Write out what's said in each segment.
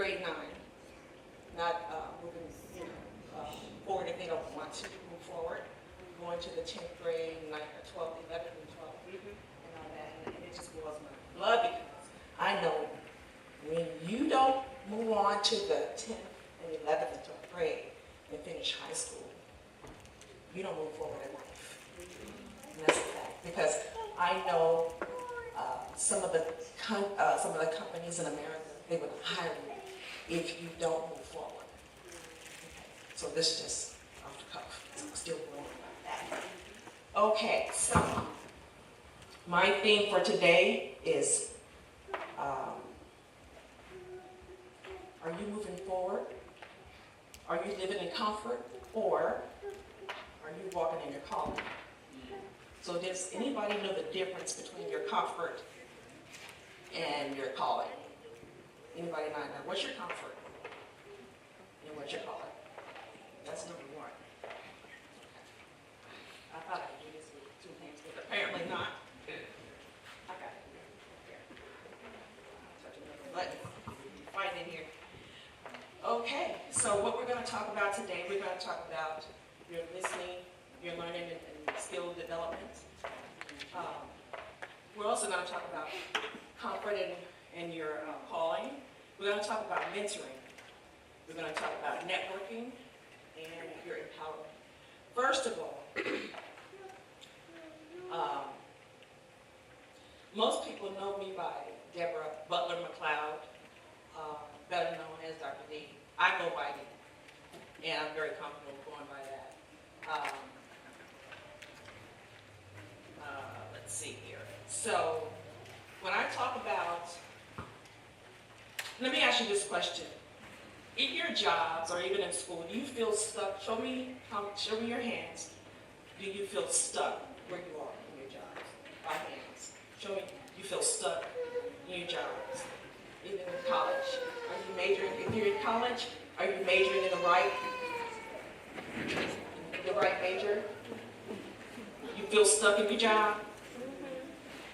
grade 9, not moving forward if they don't want to move forward, going to the 10th grade, 9th, 12th, 11th, and 12th, and all that, and it just boils my blood because I know when you don't move on to the 10th and 11th and 12th grade and finish high school, you don't move forward in life. And that's a fact, because I know some of the companies in America, they would hire you if you don't move forward. Okay. So this is just off the cuff. So I'm still going about that. Okay, so my theme for today is, are you moving forward? Are you living in comfort, or are you walking in your calling? So does anybody know the difference between your comfort and your calling? Anybody not know? What's your comfort? And what's your calling? That's number one. I thought I'd do this with 2 hands, but apparently not. I got it. Here. I'll touch another button. Fighting in here. Okay, so what we're going to talk about today, we're going to talk about your listening, your learning, and skill development. We're also going to talk about comfort and your calling. We're going to talk about mentoring. We're going to talk about networking and your empowerment. First of all, most people know me by Deborah Butler McCloud, better known as Dr. D. I go by D, and I'm very comfortable going by that. Let's see here. So, when I talk about, let me ask you this question. In your jobs or even in school, do you feel stuck? Show me your hands. Do you feel stuck where you are in your jobs? By hands. Show me, you feel stuck in your jobs. Even in college. Are you majoring, if you're in college, are you majoring in the right major? You feel stuck in your job?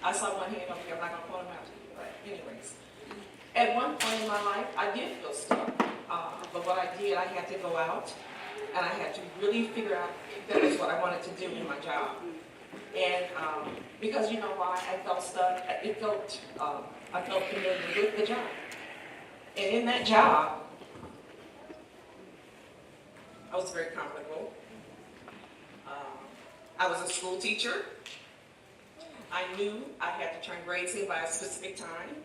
I saw one hand over here, I'm not going to call him out to you, but anyways. At one point in my life, I did feel stuck, but what I did, I had to go out, and I had to really figure out if that was what I wanted to do in my job. And because you know why I felt stuck, I felt familiar with the job. And in that job, I was very comfortable. I was a school teacher. I knew I had to turn grades in by a specific time.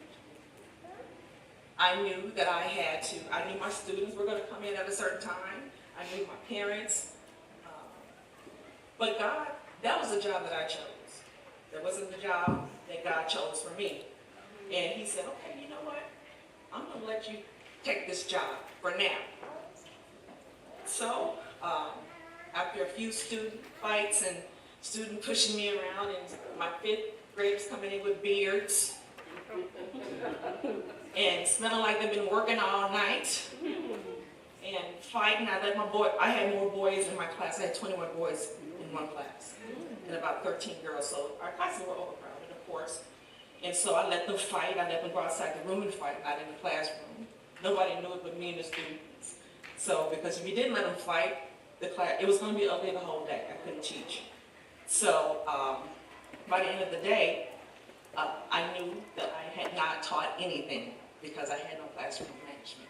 I knew that I knew my students were going to come in at a certain time. I knew my parents. But God, that was the job that I chose. That wasn't the job that God chose for me. And he said, okay, you know what? I'm going to let you take this job for now. So, after a few student fights and student pushing me around, and my 5th graders coming in with beards and smelling like they've been working all night and fighting, I had more boys in my class. I had 21 boys in one class and about 13 girls. So our classes were overcrowded, of course. And so I let them fight. I let them go outside the room and fight, not in the classroom. Nobody knew it but me and the students. So, because if you didn't let them fight, it was going to be ugly the whole day. I couldn't teach. So, by the end of the day, I knew that I had not taught anything because I had no classroom management.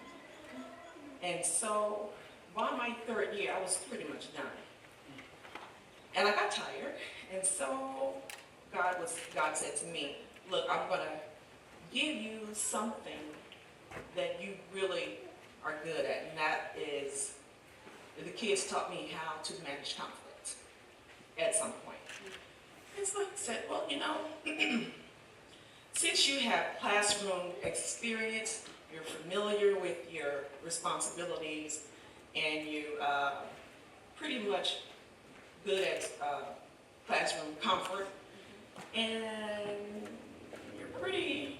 And so, by my 3rd year, I was pretty much done. And I got tired, and so God said to me, look, I'm going to give you something that you really are good at, and that is, the kids taught me how to manage conflict at some point. And so I said, well, you know, since you have classroom experience, you're familiar with your responsibilities, and you pretty much good at classroom comfort, and you're pretty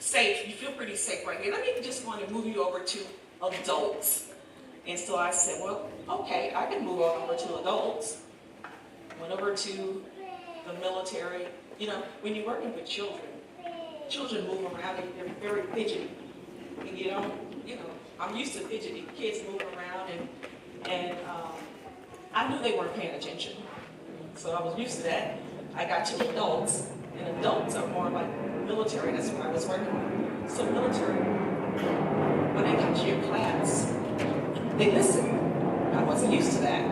safe, you feel pretty safe right here. Let me just want to move you over to adults. And so I said, well, okay, I can move over to adults. Went over to the military. You know, when you're working with children, children move around and they're very fidgety. And you know, I'm used to fidgety kids moving around, and I knew they weren't paying attention. So I was used to that. I got to adults, and adults are more like military. That's what I was working on. So military, when they come to your class, they listen. I wasn't used to that.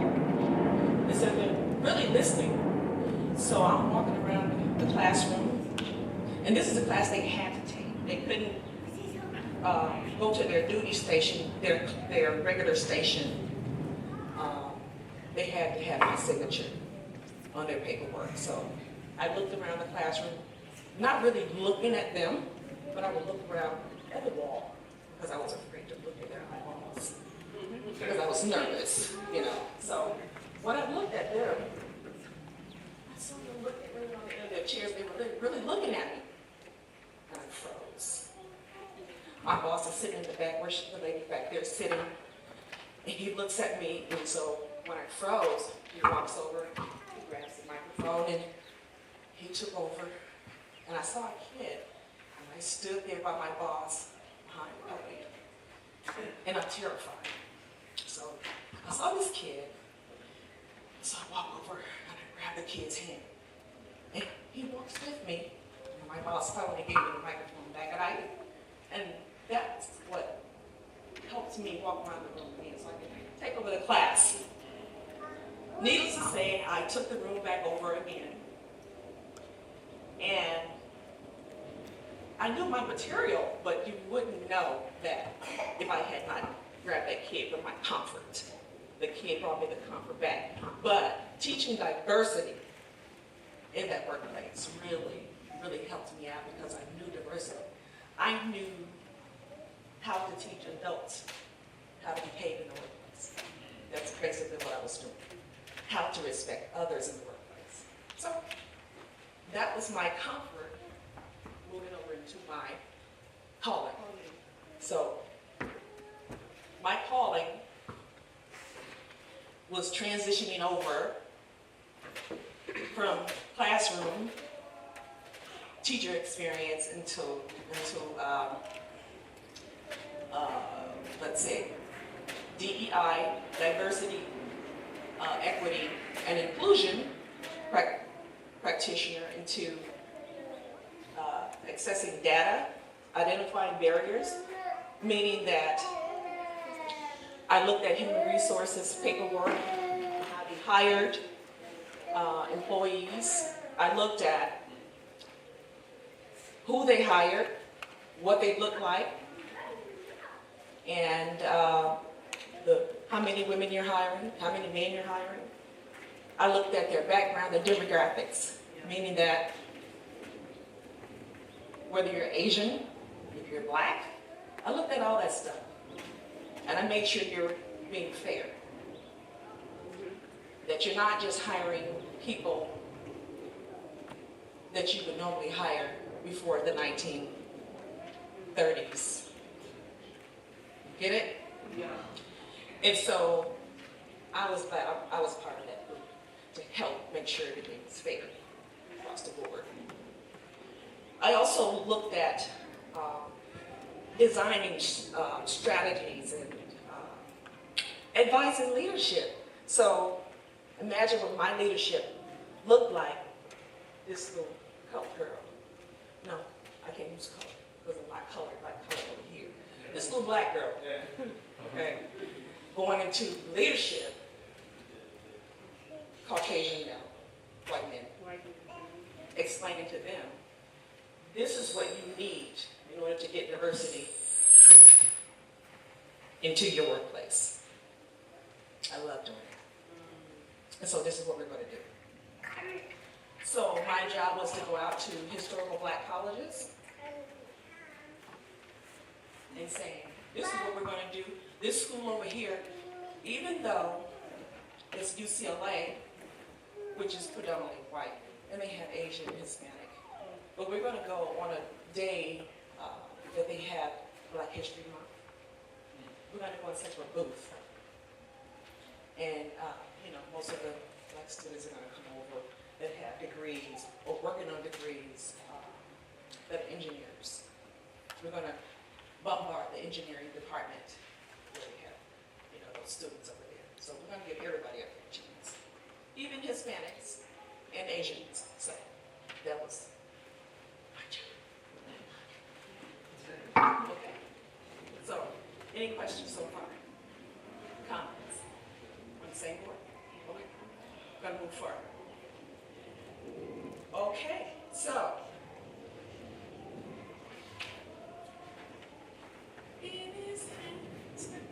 Instead of them really listening. So I'm walking around the classroom, and this is a class they had to take. They couldn't go to their duty station, their regular station. They had to have my signature on their paperwork. So I looked around the classroom, not really looking at them, but I would look around at the wall because I was afraid to look at their eyeballs because I was nervous, you know. So when I looked at them, I saw them looking on the end of their chairs. They were really looking at me, and I froze. My boss is sitting in the back, where's the lady back there sitting, and he looks at me, and so when I froze, he walks over, he grabs the microphone, and he took over, and I saw a kid, and I stood there by my boss behind the podium, and I'm terrified. So I saw this kid, so I walk over, and I grab the kid's hand, and he walks with me, and my boss finally gave me the microphone back, and that's what helped me walk around the room again, so I could take over the class. Needless to say, I took the room back over again. And I knew my material, but you wouldn't know that if I had not grabbed that kid for my comfort. The kid brought me the comfort back. But teaching diversity in that workplace really helped me out because I knew diversity. I knew how to teach adults how to behave in the workplace. That's basically what I was doing. How to respect others in the workplace. So that was my comfort moving over into my calling. So my calling was transitioning over from classroom teacher experience into let's say DEI, diversity, equity, and inclusion practitioner into accessing data, identifying barriers, meaning that I looked at human resources paperwork, how they hired employees. I looked at who they hired, what they looked like, and how many women you're hiring, how many men you're hiring. I looked at their background, their demographics, meaning that whether you're Asian, if you're black, I looked at all that stuff. And I made sure you're being fair. That you're not just hiring people that you would normally hire before the 1930s. Get it? Yeah. And so I was glad I was part of that group to help make sure everything was fair across the board. I also looked at designing strategies and advising leadership. So imagine what my leadership looked like. This little colored girl. No, I can't use color because I'm not colored like color over here. This little black girl. Okay. Going into leadership, Caucasian male, white men. Explaining to them, this is what you need in order to get diversity into your workplace. I love doing that. And so this is what we're going to do. So my job was to go out to historical black colleges and say, this is what we're going to do. This school over here, even though it's UCLA, which is predominantly white, and they have Asian and Hispanic, but we're going to go on a day that they have Black History Month. We're going to go and set up a booth. And, most of the black students are going to come over that have degrees or working on degrees that are engineers. We're going to bombard the engineering department where we have, those students over there. So we're going to give everybody a fair chance, even Hispanics and Asians. So that was my job. Okay. So, any questions so far? Comments? On the same board? Okay. We're going to move forward. Okay, so.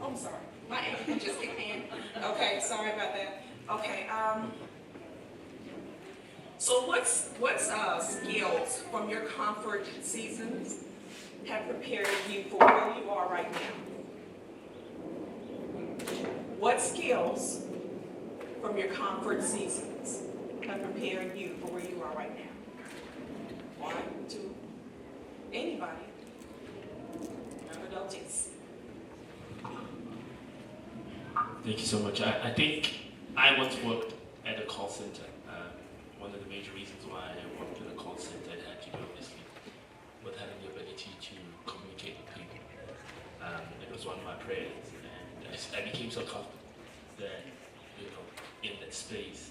Oh, I'm sorry. My ankle just kicked in. Okay, sorry about that. Okay, so what's skills from your comfort seasons have prepared you for where you are right now? What skills from your comfort seasons have prepared you for where you are right now? 1, 2, anybody? Young adults. Thank you so much. I think I once worked at a call center. One of the major reasons why I worked at a call center had to do obviously with having the ability to communicate with people. It was one of my prayers, and I became so comfortable that, in that space,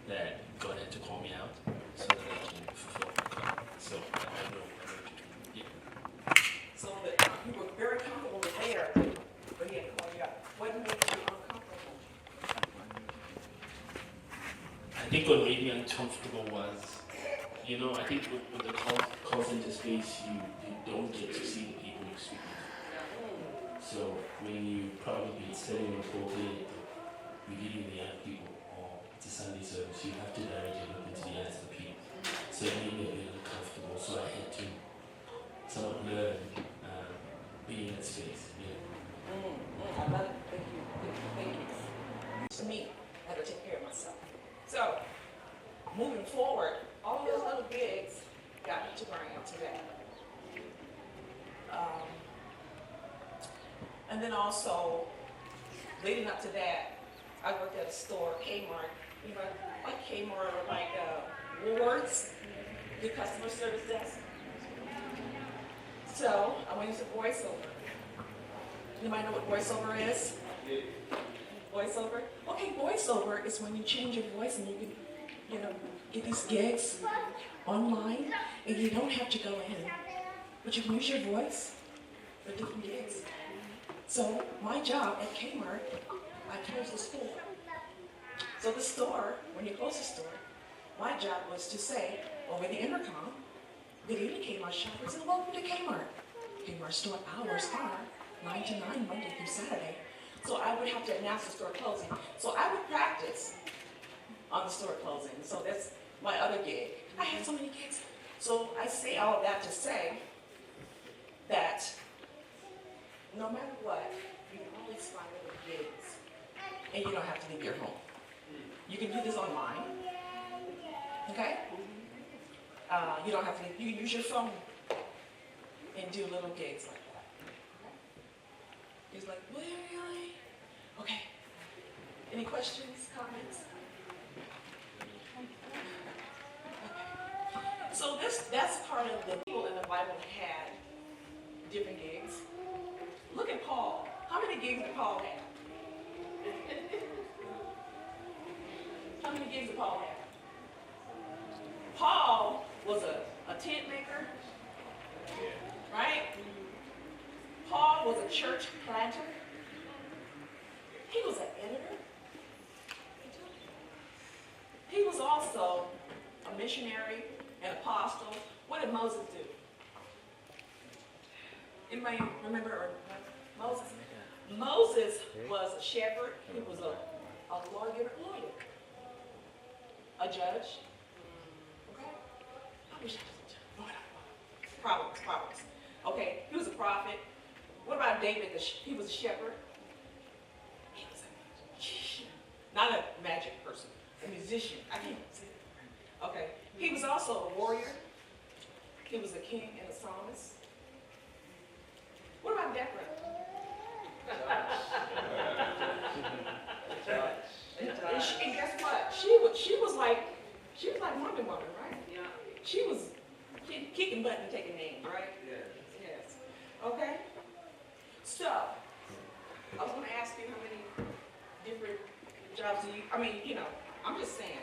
that God had to call me out so that I can fulfill my call. So I know what to do. Yeah. So that you were very comfortable there, but he had to call you out. What made you uncomfortable? I think what made me uncomfortable was, I think with the call center space, you don't get to see the people you speak with. So when you probably studying a full day, you're getting the young people, or it's a Sunday service, you have to directly look into the eyes of the people. So it made me a bit uncomfortable, so I had to somewhat learn being in that space. Yeah. I love it. Thank you. Thank you. To me, I had to take care of myself. So, moving forward, all of those little gigs got me to where I am today. And then also, leading up to that, I worked at a store, Kmart. Like Kmart or like Woolworths, the customer service desk. So, I went into voiceover. Anybody know what voiceover is? Voiceover? Okay, voiceover is when you change your voice and you can, get these gigs online, and you don't have to go in, but you can use your voice for different gigs. So my job at Kmart, I closed the store. So the store, when you close the store, my job was to say over the intercom, "Good evening, Kmart shoppers, and welcome to Kmart. Kmart store hours are 9 to 9, Monday through Saturday." So I would have to announce the store closing. So I would practice on the store closing. So that's my other gig. I had so many gigs. So I say all of that to say that no matter what, you can always find other gigs. And you don't have to leave your home. You can do this online. Okay? You don't have to, you use your phone and do little gigs like that. He's like, really? Okay. Any questions, comments? Okay. So that's part of the people in the Bible had different gigs. Look at Paul. How many gigs did Paul have? How many gigs did Paul have? Paul was a tent maker, right? Paul was a church planter. He was an editor. He was also a missionary, an apostle. What did Moses do? Anybody remember Moses? Moses was a shepherd. He was a lawyer, a judge. Okay? I wish I was a judge. Problems. Okay, he was a prophet. What about David? He was a shepherd. He was a magician. Not a magic person, a musician. I can't say that. Okay. He was also a warrior. He was a king and a psalmist. What about Deborah? And guess what? She was like Wonder Woman, right? Yeah. She was kicking butt and taking names, right? Yes. Okay. So, I was gonna ask you how many different jobs do you, I mean, you know, I'm just saying,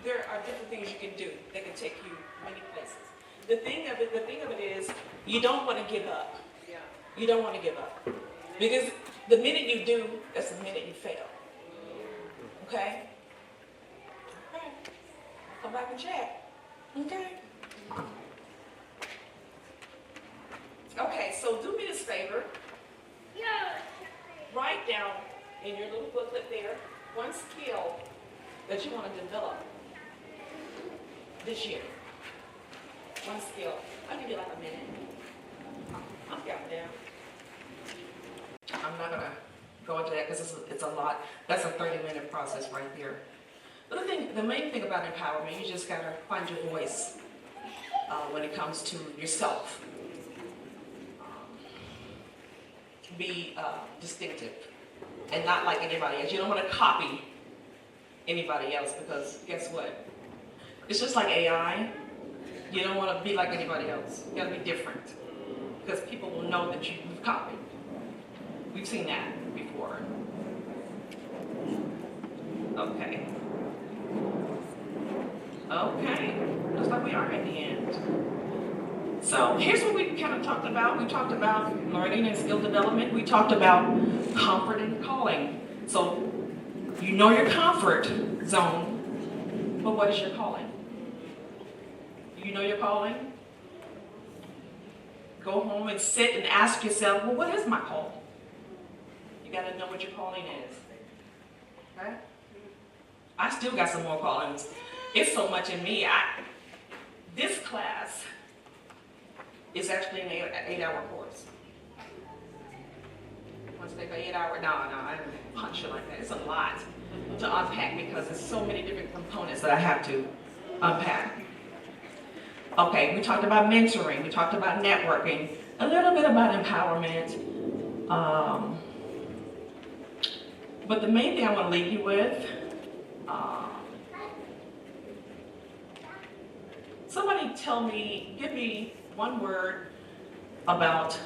there are different things you can do that can take you many places. The thing of it is, you don't want to give up. Yeah. You don't want to give up. Because the minute you do, that's the minute you fail. Okay? Okay. Come back and check. Okay? Okay, so do me this favor. Write down in your little booklet there one skill that you want to develop this year. One skill. I'll give you like a minute. I'm counting down. I'm not going to go into that because it's a lot. That's a 30-minute process right there. But the main thing about empowerment, you just got to find your voice when it comes to yourself. Be distinctive and not like anybody else. You don't want to copy anybody else because guess what? It's just like AI. You don't want to be like anybody else. You got to be different because people will know that you've copied. We've seen that before. Okay. Okay. Looks like we are at the end. So here's what we kind of talked about. We talked about learning and skill development. We talked about comfort and calling. So you know your comfort zone, but what is your calling? You know your calling? Go home and sit and ask yourself, well, what is my call? You got to know what your calling is. Okay? I still got some more callings. It's so much in me. This class is actually an 8-hour course. Once they say 8 hour, no, I don't punch it like that. It's a lot to unpack because there's so many different components that I have to unpack. Okay, we talked about mentoring, we talked about networking, a little bit about empowerment. But the main thing I want to leave you with, somebody give me one word about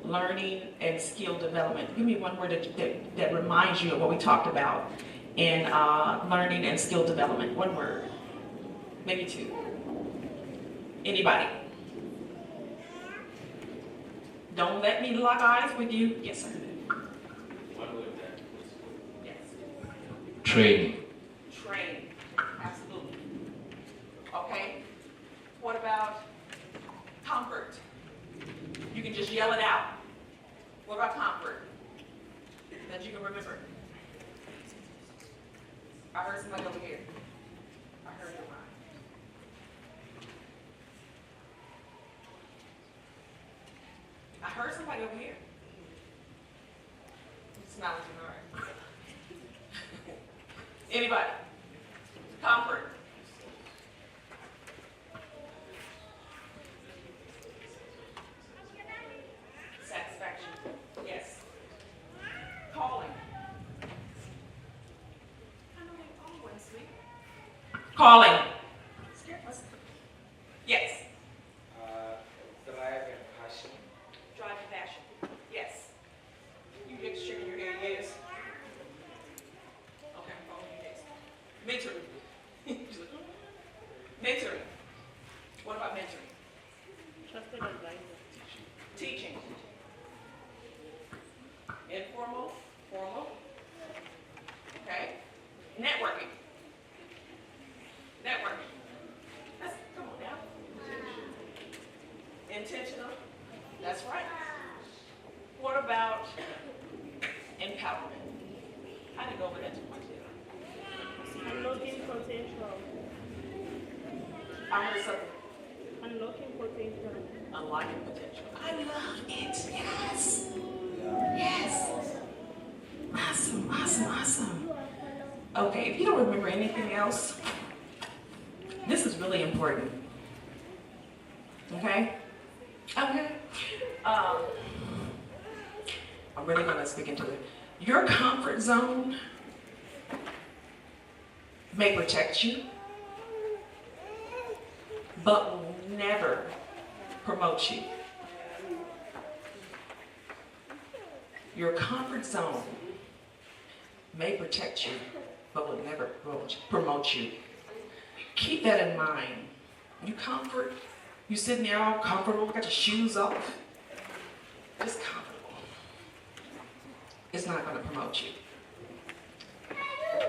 learning and skill development. Give me one word that reminds you of what we talked about in learning and skill development. One word, maybe two. Anybody? Don't let me lock eyes with you. Yes, sir. One word that. Yes. Training. Train. Absolutely. Okay. What about comfort? You can just yell it out. What about comfort? That you can remember. I heard somebody over here. I heard your mind. I heard somebody over here. Smiling too hard. Anybody? Comfort. Satisfaction. Yes. Calling. I know they all went to sleep. Calling. Yes. Drive and passion. Drive and passion. Yes. You get shaking your head, yes. Okay, I'm following you next. Mentoring. She's like, mentoring. What about mentoring? Trusted advisor. Teaching. Informal, formal. Okay. Networking. Networking. Come on now. Intentional. That's right. What about empowerment? I didn't go over that too much, did I? Unlocking potential. I heard something. Unlocking potential. Unlocking potential. I love it. Yes. Yes. Awesome, awesome, awesome. Okay, if you don't remember anything else, this is really important. Okay? Okay. I'm really going to speak into it. Your comfort zone may protect you, but will never promote you. Your comfort zone may protect you, but will never promote you. Keep that in mind. You sitting there all comfortable, got your shoes off, just comfortable. It's not going to promote you.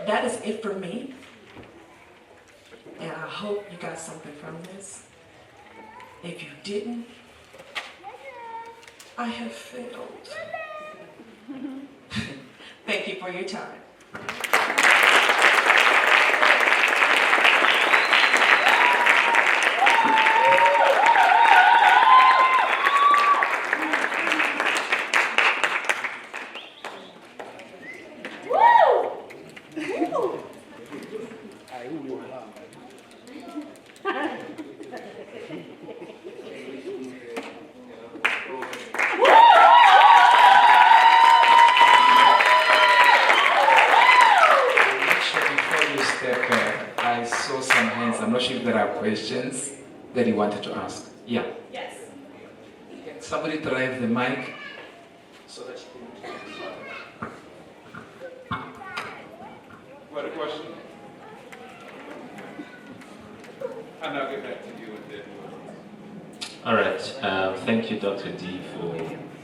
That is it for me. And I hope you got something from this. If you didn't, I have failed. Thank you for your time. I saw some hands. I'm not sure if there are questions that you wanted to ask. Yeah. Yes. Can somebody drive the mic so that you can. What a question. And I'll get back to you with it. All right. Thank you, Dr. D, for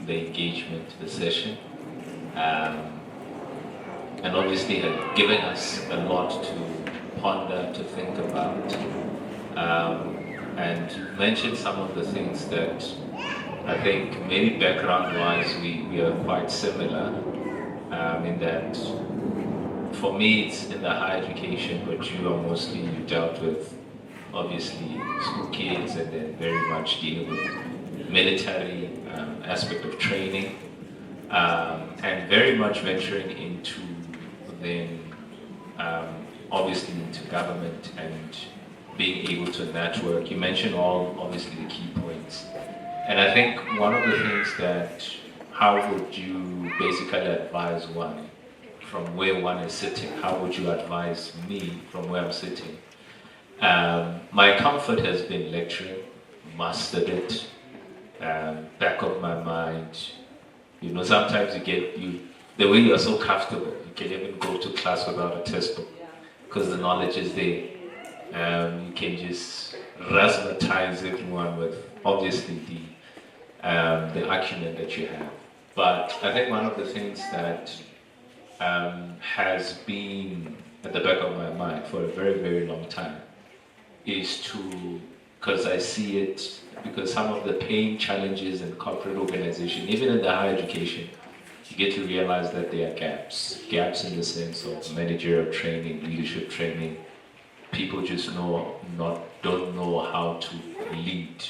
the engagement, the session. And obviously had given us a lot to ponder, to think about. And you mentioned some of the things that I think maybe background-wise we are quite similar in that for me it's in the higher education, but you dealt with obviously school kids and then very much dealing with military aspect of training and very much venturing into then obviously into government and being able to network. You mentioned all obviously the key points. And I think one of the things that, how would you basically advise one from where one is sitting? How would you advise me from where I'm sitting? My comfort has been lecturing, mastered it, back of my mind. You know, sometimes the way you're so comfortable, you can even go to class without a textbook because the knowledge is there. You can just razzmatize everyone with obviously the acumen that you have. But I think one of the things that has been at the back of my mind for a very, very long time is because I see it, because some of the pain challenges in corporate organization, even in the higher education, you get to realize that there are gaps in the sense of managerial training, leadership training. People just don't know how to lead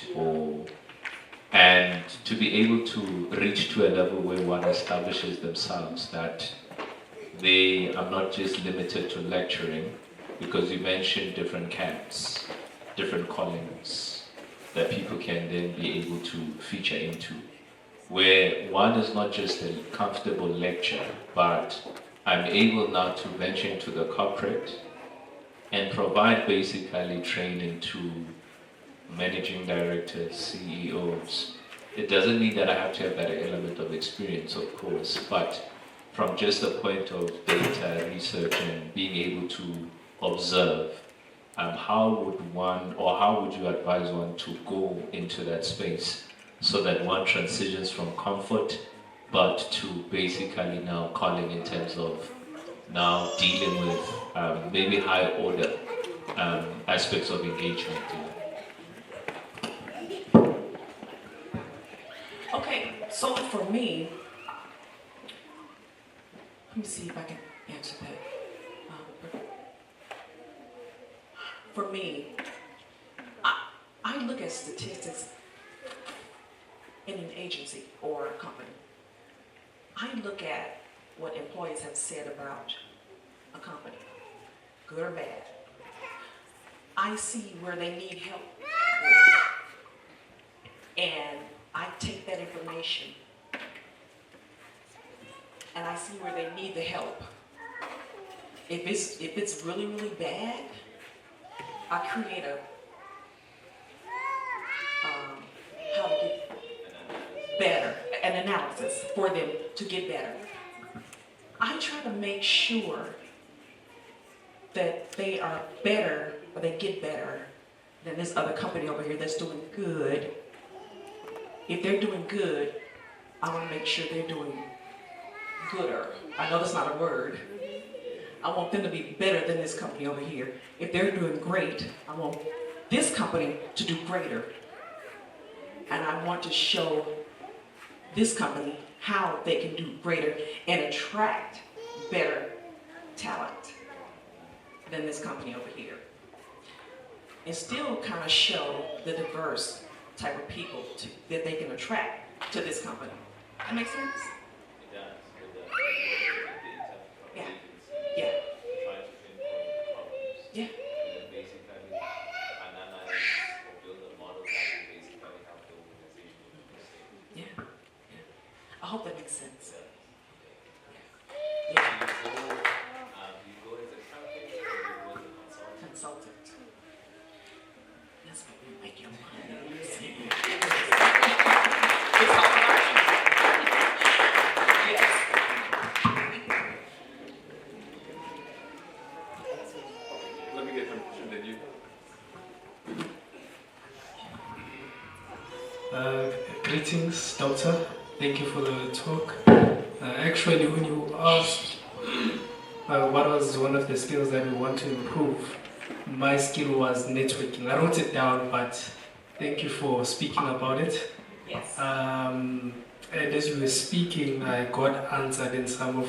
and to be able to reach to a level where one establishes themselves that they are not just limited to lecturing, because you mentioned different camps, different callings that people can then be able to feature into, where one is not just a comfortable lecturer, but I'm able now to venture into the corporate and provide basically training to managing directors, CEOs. It doesn't mean that I have to have that element of experience, of course, but from just a point of data research and being able to observe, how would you advise one to go into that space so that one transitions from comfort but to basically now calling in terms of now dealing with maybe high order aspects of engagement. Okay, so for me, let me see if I can answer that. For me, I look at statistics in an agency or a company. I look at what employees have said about a company, good or bad. I see where they need help with, and I take that information and I see where they need the help. If it's really, really bad, I create how to get better, an analysis for them to get better. I try to make sure that they are better, or they get better than this other company over here that's doing good. If they're doing good, I want to make sure they're doing gooder. I know that's not a word. I want them to be better than this company over here. If they're doing great, I want this company to do greater. And I want to show this company how they can do greater and attract better talent than this company over here. And still kind of show the diverse type of people that they can attract to this company. That makes sense? It does. Yeah. Yeah. Try to pinpoint problems. Yeah. And then basically analyze or build a model that will basically help the organization to stay. Yeah. I hope that makes sense. Do Yeah. you go as a company or you go as a consultant? Consultant. That's what we make your money. It's all about you. Yes. Let me get him, and then you. Greetings, Doctor. Thank you for the talk. Actually, when you asked what was one of the skills that we want to improve, my skill was networking. I wrote it down, but thank you for speaking about it. Yes. And as you were speaking, I got answered in some of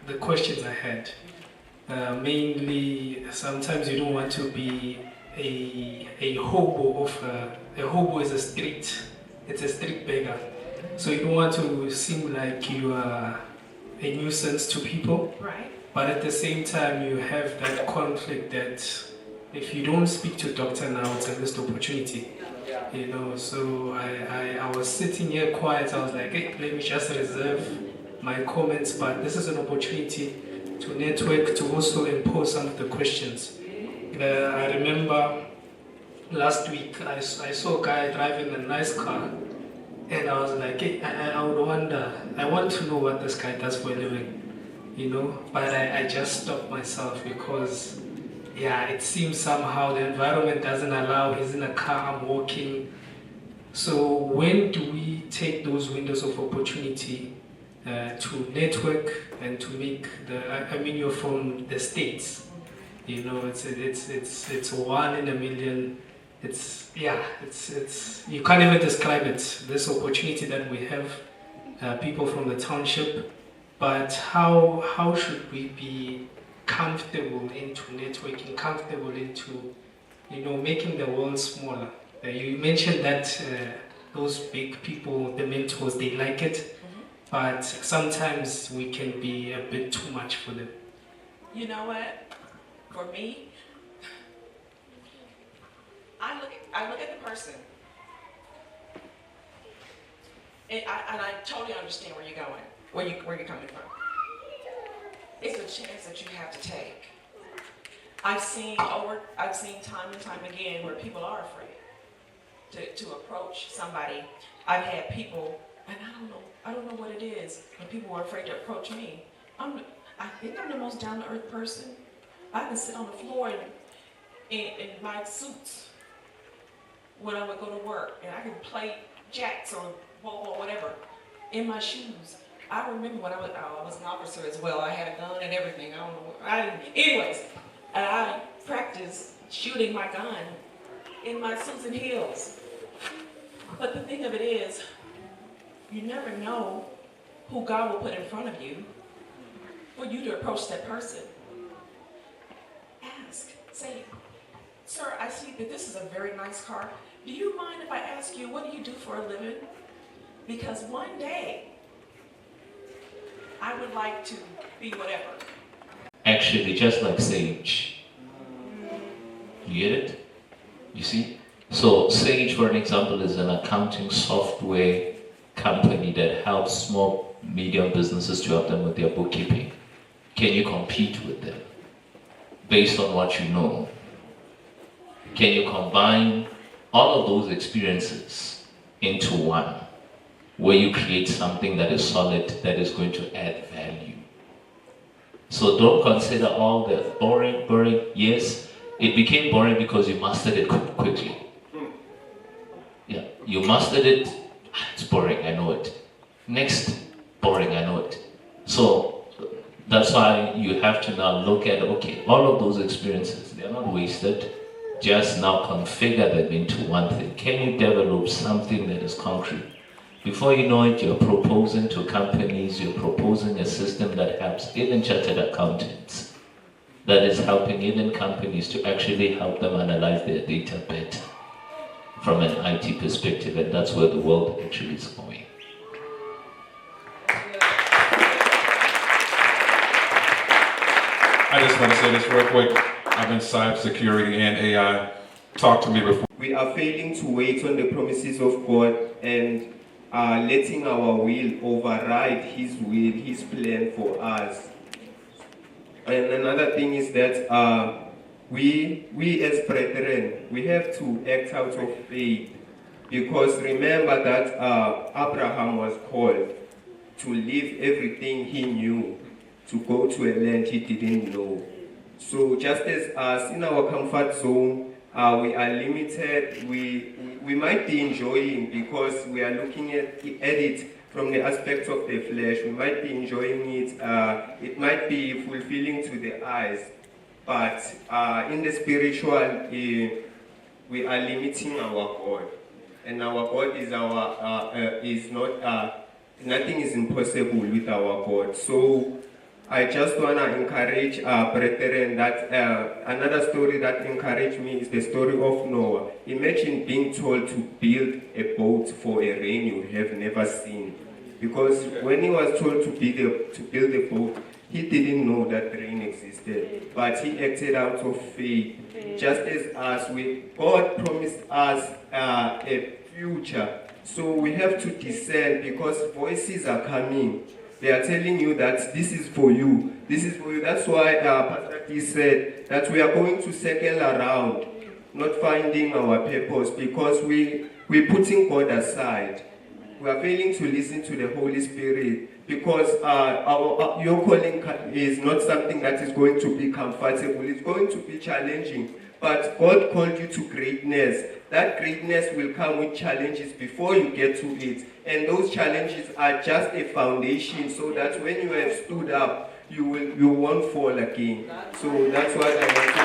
the questions I had. Mainly, sometimes you don't want to be a hobo a hobo is a street beggar. So you don't want to seem like you are a nuisance to people. Right. But at the same time, you have that conflict that if you don't speak to doctor now, it's a missed opportunity. You know, so I was sitting here quiet. I was like, hey, let me just reserve my comments, but this is an opportunity to network, to also impose some of the questions. I remember last week I saw a guy driving a nice car, and I was like, hey, I would wonder, I want to know what this guy does for a living, you know, but I just stopped myself because, yeah, it seems somehow the environment doesn't allow. He's in a car, I'm walking. So when do we take those windows of opportunity to network and to make I mean, you're from the States, you know, it's one in a million. It's you can't even describe it, this opportunity that we have, people from the township. But how should we be comfortable into networking, comfortable into, you know, making the world smaller? You mentioned that those big people, the mentors, they like it, but sometimes we can be a bit too much for them. You know what? For me, I look at the person, and I totally understand where you're going, where you're coming from. It's a chance that you have to take. I've seen time and time again where people are afraid to approach somebody. I've had people, and I don't know what it is, when people are afraid to approach me. I think I'm the most down-to-earth person. I can sit on the floor in my suits when I would go to work, and I could play jacks or whatever in my shoes. I remember when I was an officer as well. I had a gun and everything. I don't know. Anyways, I practiced shooting my gun in my suits and heels. But the thing of it is, you never know who God will put in front of you for you to approach that person. Ask, say, sir, I see that this is a very nice car. Do you mind if I ask you, what do you do for a living? Because one day, I would like to be whatever. Actually, just like Sage. You get it? You see? So Sage, for an example, is an accounting software company that helps small, medium businesses to help them with their bookkeeping. Can you compete with them based on what you know? Can you combine all of those experiences into one? where you create something that is solid, that is going to add value. So don't consider all the boring. Yes, it became boring because you mastered it quickly. Yeah, you mastered it. It's boring, I know it. Next, boring, I know it. So that's why you have to now look at, okay, all of those experiences, they're not wasted. Just now configure them into one thing. Can you develop something that is concrete? Before you know it, you're proposing to companies, you're proposing a system that helps even chartered accountants, that is helping even companies to actually help them analyze their data better from an IT perspective, and that's where the world actually is going. I just want to say this real quick. I'm in cybersecurity and AI. Talk to me before. We are failing to wait on the promises of God and letting our will override His will, His plan for us. And another thing is that we as brethren, we have to act out of faith, because remember that Abraham was called to leave everything he knew, to go to a land he didn't know. So just as us in our comfort zone, we are limited, we might be enjoying because we are looking at it from the aspect of the flesh. We might be enjoying it, it might be fulfilling to the eyes, but in the spiritual, we are limiting our God. And our God is nothing is impossible with our God. So I just want to encourage brethren that another story that encouraged me is the story of Noah. Imagine being told to build a boat for a rain you have never seen. Because when he was told to build a boat, he didn't know that rain existed. But he acted out of faith. Just as us, God promised us a future. So we have to discern, because voices are coming. They are telling you that this is for you. This is for you. That's why Pastor Dee said that we are going to circle around, not finding our purpose, because we're putting God aside. We are failing to listen to the Holy Spirit, because your calling is not something that is going to be comfortable. It's going to be challenging. But God called you to greatness. That greatness will come with challenges before you get to it. And those challenges are just a foundation, so that when you have stood up, you won't fall again. So that's what I want to